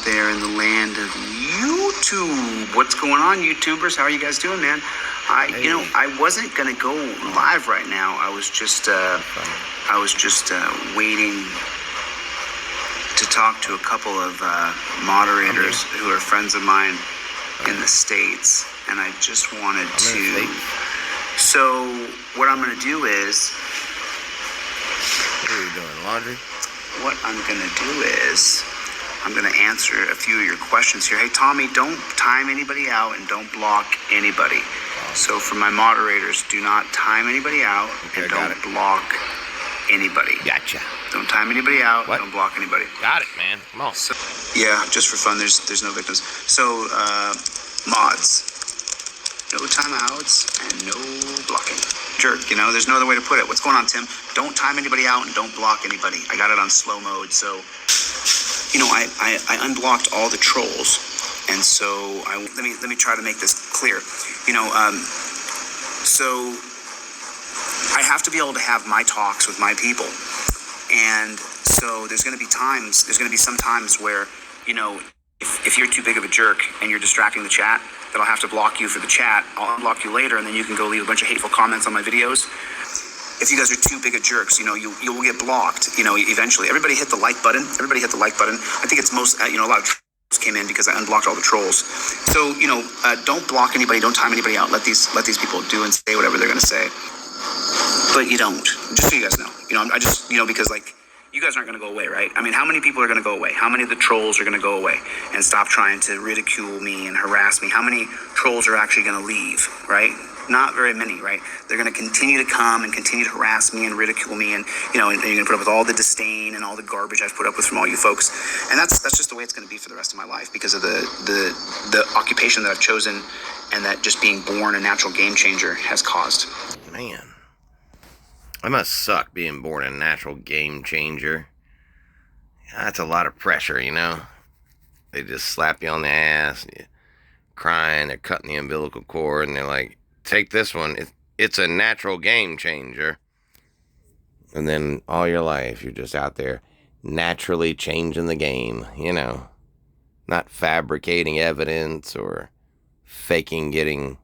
there in the land of YouTube. What's going on, YouTubers? How are you guys doing, man? I wasn't gonna go live right now. I was just waiting to talk to a couple of moderators who are friends of mine in the States, and I just wanted to. So what I'm gonna do is. What are you doing, laundry? What I'm gonna do is I'm gonna answer a few of your questions here. Hey Tommy, don't time anybody out and don't block anybody. So for my moderators, do not time anybody out and don't block anybody. Gotcha. Don't time anybody out. Don't block anybody. Got it, man. Come on. So, yeah, just for fun. There's no victims. So mods, no timeouts and no blocking. Jerk, there's no other way to put it. What's going on, Tim? Don't time anybody out and don't block anybody. I got it on slow mode, so I unblocked all the trolls, and so let me try to make this clear. So I have to be able to have my talks with my people, and so there's going to be some times where if you're too big of a jerk and you're distracting the chat, that I'll have to block you for the chat. I'll unblock you later, and then you can go leave a bunch of hateful comments on my videos. If you guys are too big of jerks, you will get blocked. Eventually. Everybody hit the like button. I think it's a lot of trolls came in because I unblocked all the trolls. So don't block anybody. Don't time anybody out. Let these people do and say whatever they're gonna say. But you don't. Just so you guys know. I just because you guys aren't going to go away, right? I mean, how many people are going to go away? How many of the trolls are going to go away and stop trying to ridicule me and harass me? How many trolls are actually going to leave, right? Not very many, right? They're going to continue to come and continue to harass me and ridicule me, and and you're going to put up with all the disdain and all the garbage I've put up with from all you folks. And that's just the way it's going to be for the rest of my life because of the occupation that I've chosen and that just being born a natural game changer has caused. Man. I must suck being born a natural game changer. That's a lot of pressure, They just slap you on the ass, and you're crying, they're cutting the umbilical cord, and they're like, take this one, it's a natural game changer. And then all your life, you're just out there naturally changing the game, Not fabricating evidence or faking getting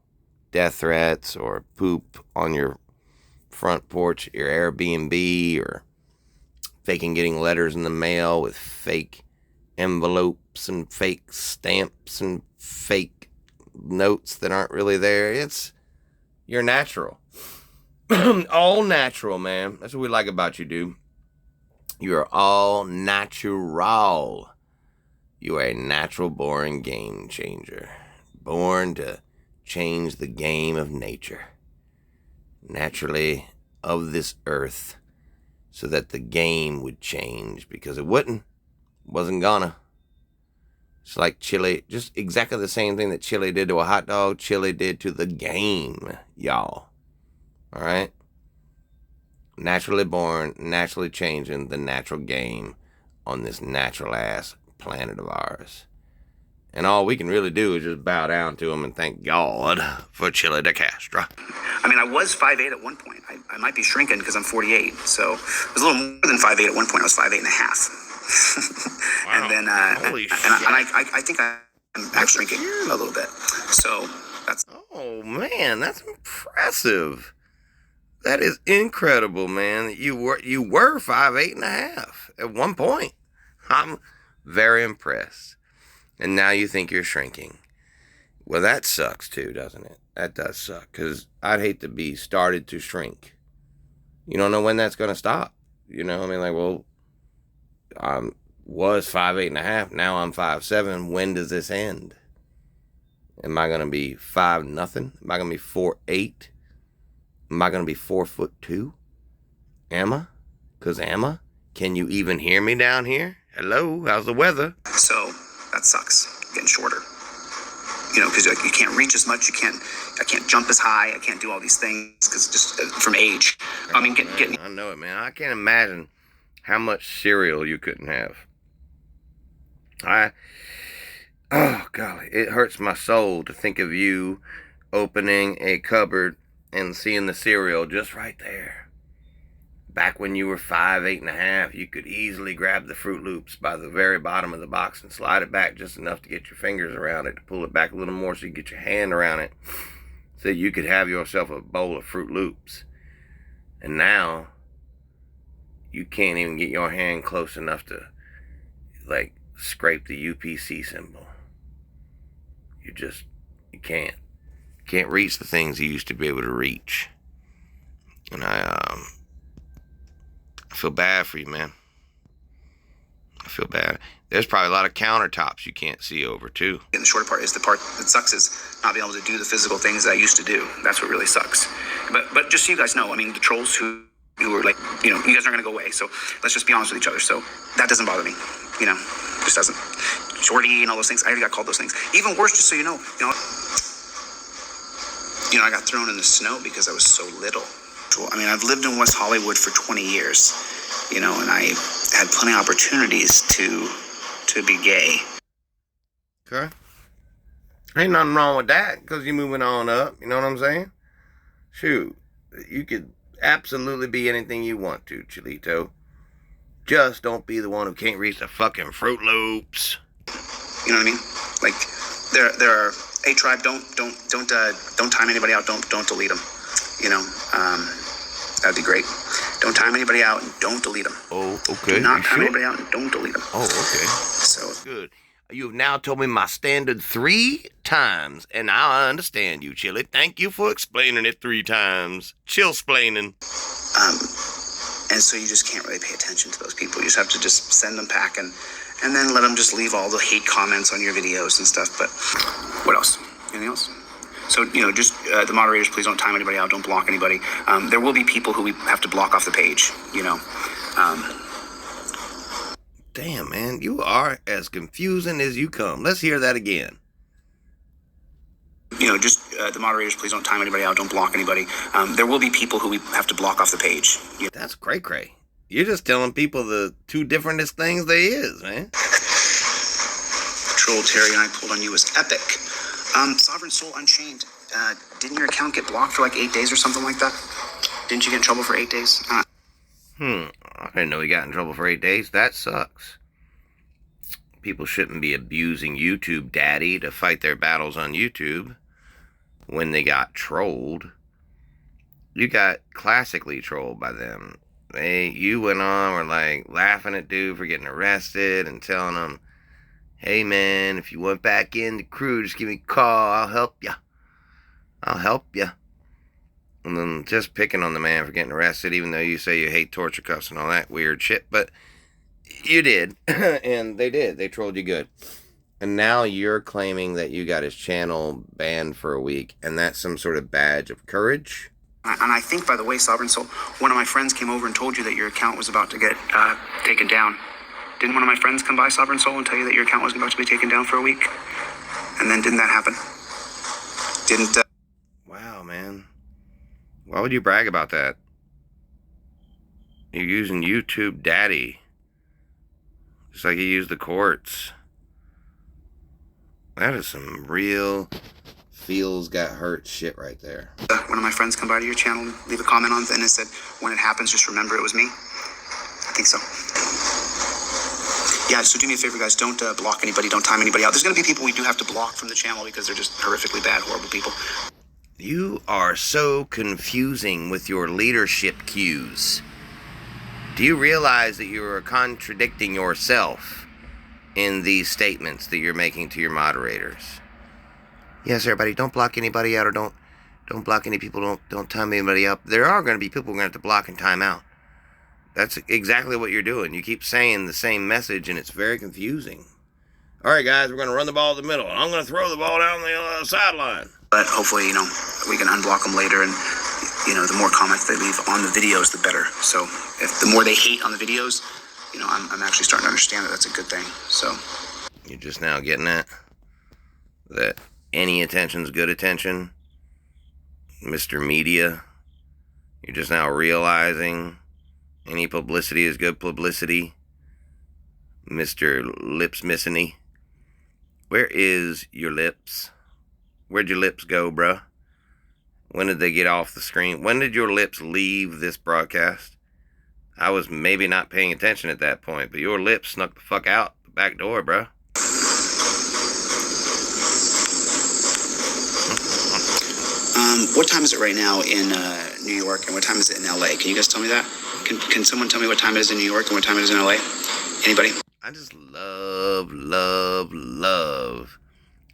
death threats or poop on your front porch, your Airbnb, or faking getting letters in the mail with fake envelopes and fake stamps and fake notes that aren't really there. You're natural. All natural, man. That's what we like about you, dude. You're all natural. You are a natural born game changer. Born to change the game of nature. Naturally of this earth, so that the game would change, because it wasn't gonna. It's like Chilie, just exactly the same thing that Chilie did to a hot dog, Chilie did to the game, y'all. Alright? Naturally born, naturally changing the natural game on this natural ass planet of ours. And all we can really do is just bow down to him and thank God for Chilie de Castro. I mean, I was 5'8" at one point. I might be shrinking because I'm 48. So I was a little more than 5'8" at one point. I was 5'8 and a half. Wow. And then, holy shit. I think I'm actually shrinking a little bit. So that's. Oh, man, that's impressive. That is incredible, man. You were 5'8 and a half at one point. I'm very impressed. And now you think you're shrinking. Well, that sucks too, doesn't it? That does suck, because I'd hate to be started to shrink. You don't know when that's going to stop. I was 5'8 and a half. Now I'm 5'7". When does this end? Am I going to be 5 nothing? Am I going to be 4'8"? Am I going to be 4'2"? Am I? Because am I? Can you even hear me down here? Hello, how's the weather? So that sucks. Getting shorter. Because you can't reach as much. I can't jump as high. I can't do all these things because just from age. I mean, getting. I know it, man. I can't imagine how much cereal you couldn't have. Oh, golly. It hurts my soul to think of you opening a cupboard and seeing the cereal just right there. Back when you were 5, 8.5, you could easily grab the Fruit Loops by the very bottom of the box and slide it back just enough to get your fingers around it, to pull it back a little more so you get your hand around it, so you could have yourself a bowl of Fruit Loops. And now, you can't even get your hand close enough to, like, scrape the UPC symbol. You can't. You can't reach the things you used to be able to reach. And I feel bad for you, man. I feel bad. There's probably a lot of countertops you can't see over, too. And the shorter part is the part that sucks is not being able to do the physical things that I used to do. That's what really sucks. But just so you guys know, I mean, the trolls who are like, you know, you guys aren't going to go away. So let's just be honest with each other. So that doesn't bother me. You know, just doesn't. Shorty and all those things. I already got called those things. Even worse, just so you know, I got thrown in the snow because I was so little. I mean, I've lived in West Hollywood for 20 years, you know, and I had plenty of opportunities to be gay. Okay. Ain't nothing wrong with that, because you're moving on up, you know what I'm saying? Shoot, you could absolutely be anything you want to, Chilito. Just don't be the one who can't reach the fucking Fruit Loops. You know what I mean? Like, there are A-Tribe, don't time anybody out, don't delete them. You know, that'd be great. Don't time anybody out and don't delete them. Oh, okay. Do not time anybody out and don't delete them. Oh, okay. So good. You have now told me my standard 3 times, and I understand you, Chilie. Thank you for explaining it 3 times. Chill-splaining. And so you just can't really pay attention to those people. You just have to just send them packing, and then let them just leave all the hate comments on your videos and stuff. But what else? Anything else? So, you know, just the moderators, please don't time anybody out. Don't block anybody. There will be people who we have to block off the page, you know. Damn, man, you are as confusing as you come. Let's hear that again. You know, just the moderators, please don't time anybody out. Don't block anybody. There will be people who we have to block off the page. You know? That's cray-cray. You're just telling people the 2 differentest things they is, man. Troll Terry and I pulled on you was epic. Sovereign Soul Unchained. Didn't your account get blocked for like 8 days or something like that? Didn't you get in trouble for 8 days? I didn't know he got in trouble for 8 days. That sucks. People shouldn't be abusing YouTube daddy to fight their battles on YouTube when they got trolled. You got classically trolled by them. You went on, were like laughing at dude for getting arrested and telling him, hey man, if you want back in the crew, just give me a call. I'll help ya. I'll help ya. And then just picking on the man for getting arrested, even though you say you hate torture cuffs and all that weird shit. But you did. And they did. They trolled you good. And now you're claiming that you got his channel banned for a week. And that's some sort of badge of courage. And I think, by the way, Sovereign Soul, one of my friends came over and told you that your account was about to get taken down. Didn't one of my friends come by, Sovereign Soul, and tell you that your account was about to be taken down for a week? And then didn't that happen? Didn't... Wow, man. Why would you brag about that? You're using YouTube daddy. Just like you use the courts. That is some real feels got hurt shit right there. One of my friends come by to your channel, leave a comment on it, and it said, when it happens, just remember it was me. I think so. Yeah, so do me a favor, guys. Don't block anybody. Don't time anybody out. There's going to be people we do have to block from the channel because they're just horrifically bad, horrible people. You are so confusing with your leadership cues. Do you realize that you are contradicting yourself in these statements that you're making to your moderators? Yes, everybody, don't block anybody out, or don't block any people, don't time anybody up. There are going to be people we're going to have to block and time out. That's exactly what you're doing. You keep saying the same message, and it's very confusing. All right, guys, we're going to run the ball to the middle, and I'm going to throw the ball down the sideline. But hopefully, you know, we can unblock them later, and, you know, the more comments they leave on the videos, the better. So if the more they hate on the videos, you know, I'm actually starting to understand that that's a good thing. So you're just now getting at that any attention's good attention, Mr. Media. You're just now realizing any publicity is good publicity, Mr. Lips Missing-y. Where is your lips? Where'd your lips go, bruh? When did they get off the screen? When did your lips leave this broadcast? I was maybe not paying attention at that point, but your lips snuck the fuck out the back door, bro. What time is it right now in New York, and what time is it in LA? Can you guys tell me that? Can someone tell me what time it is in New York and what time it is in LA? Anybody? I just love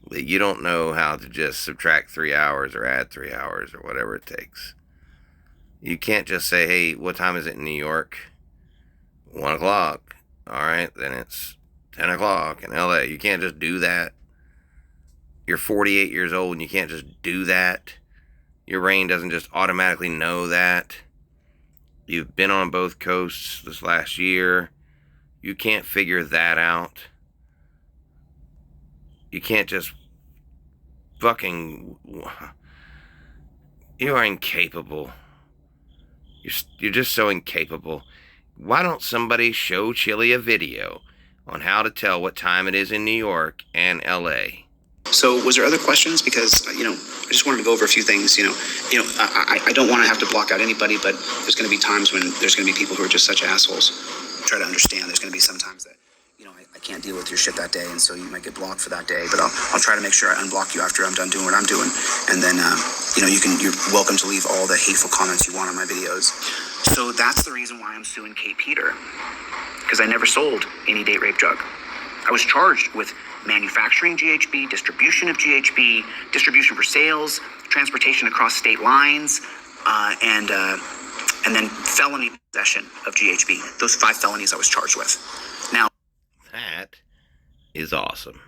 that you don't know how to just subtract 3 hours or add 3 hours or whatever it takes. You can't just say, hey, what time is it in New York? 1 o'clock. All right, then it's 10 o'clock in LA. You can't just do that. You're 48 years old and you can't just do that. Your brain doesn't just automatically know that. You've been on both coasts this last year. You can't figure that out. You can't just fucking... You are incapable. You're just so incapable. Why don't somebody show Chilie a video on how to tell what time it is in New York and LA? So, was there other questions? Because I just wanted to go over a few things. I don't want to have to block out anybody, but there's going to be times when there's going to be people who are just such assholes. Try to understand. There's going to be some times that I can't deal with your shit that day, and so you might get blocked for that day. But I'll try to make sure I unblock you after I'm done doing what I'm doing, and then you're welcome to leave all the hateful comments you want on my videos. So that's the reason why I'm suing Kate Peter, because I never sold any date rape drug. I was charged with manufacturing GHB, distribution of GHB, distribution for sales, transportation across state lines, and then felony possession of GHB. Those 5 felonies I was charged with. Now, that is awesome.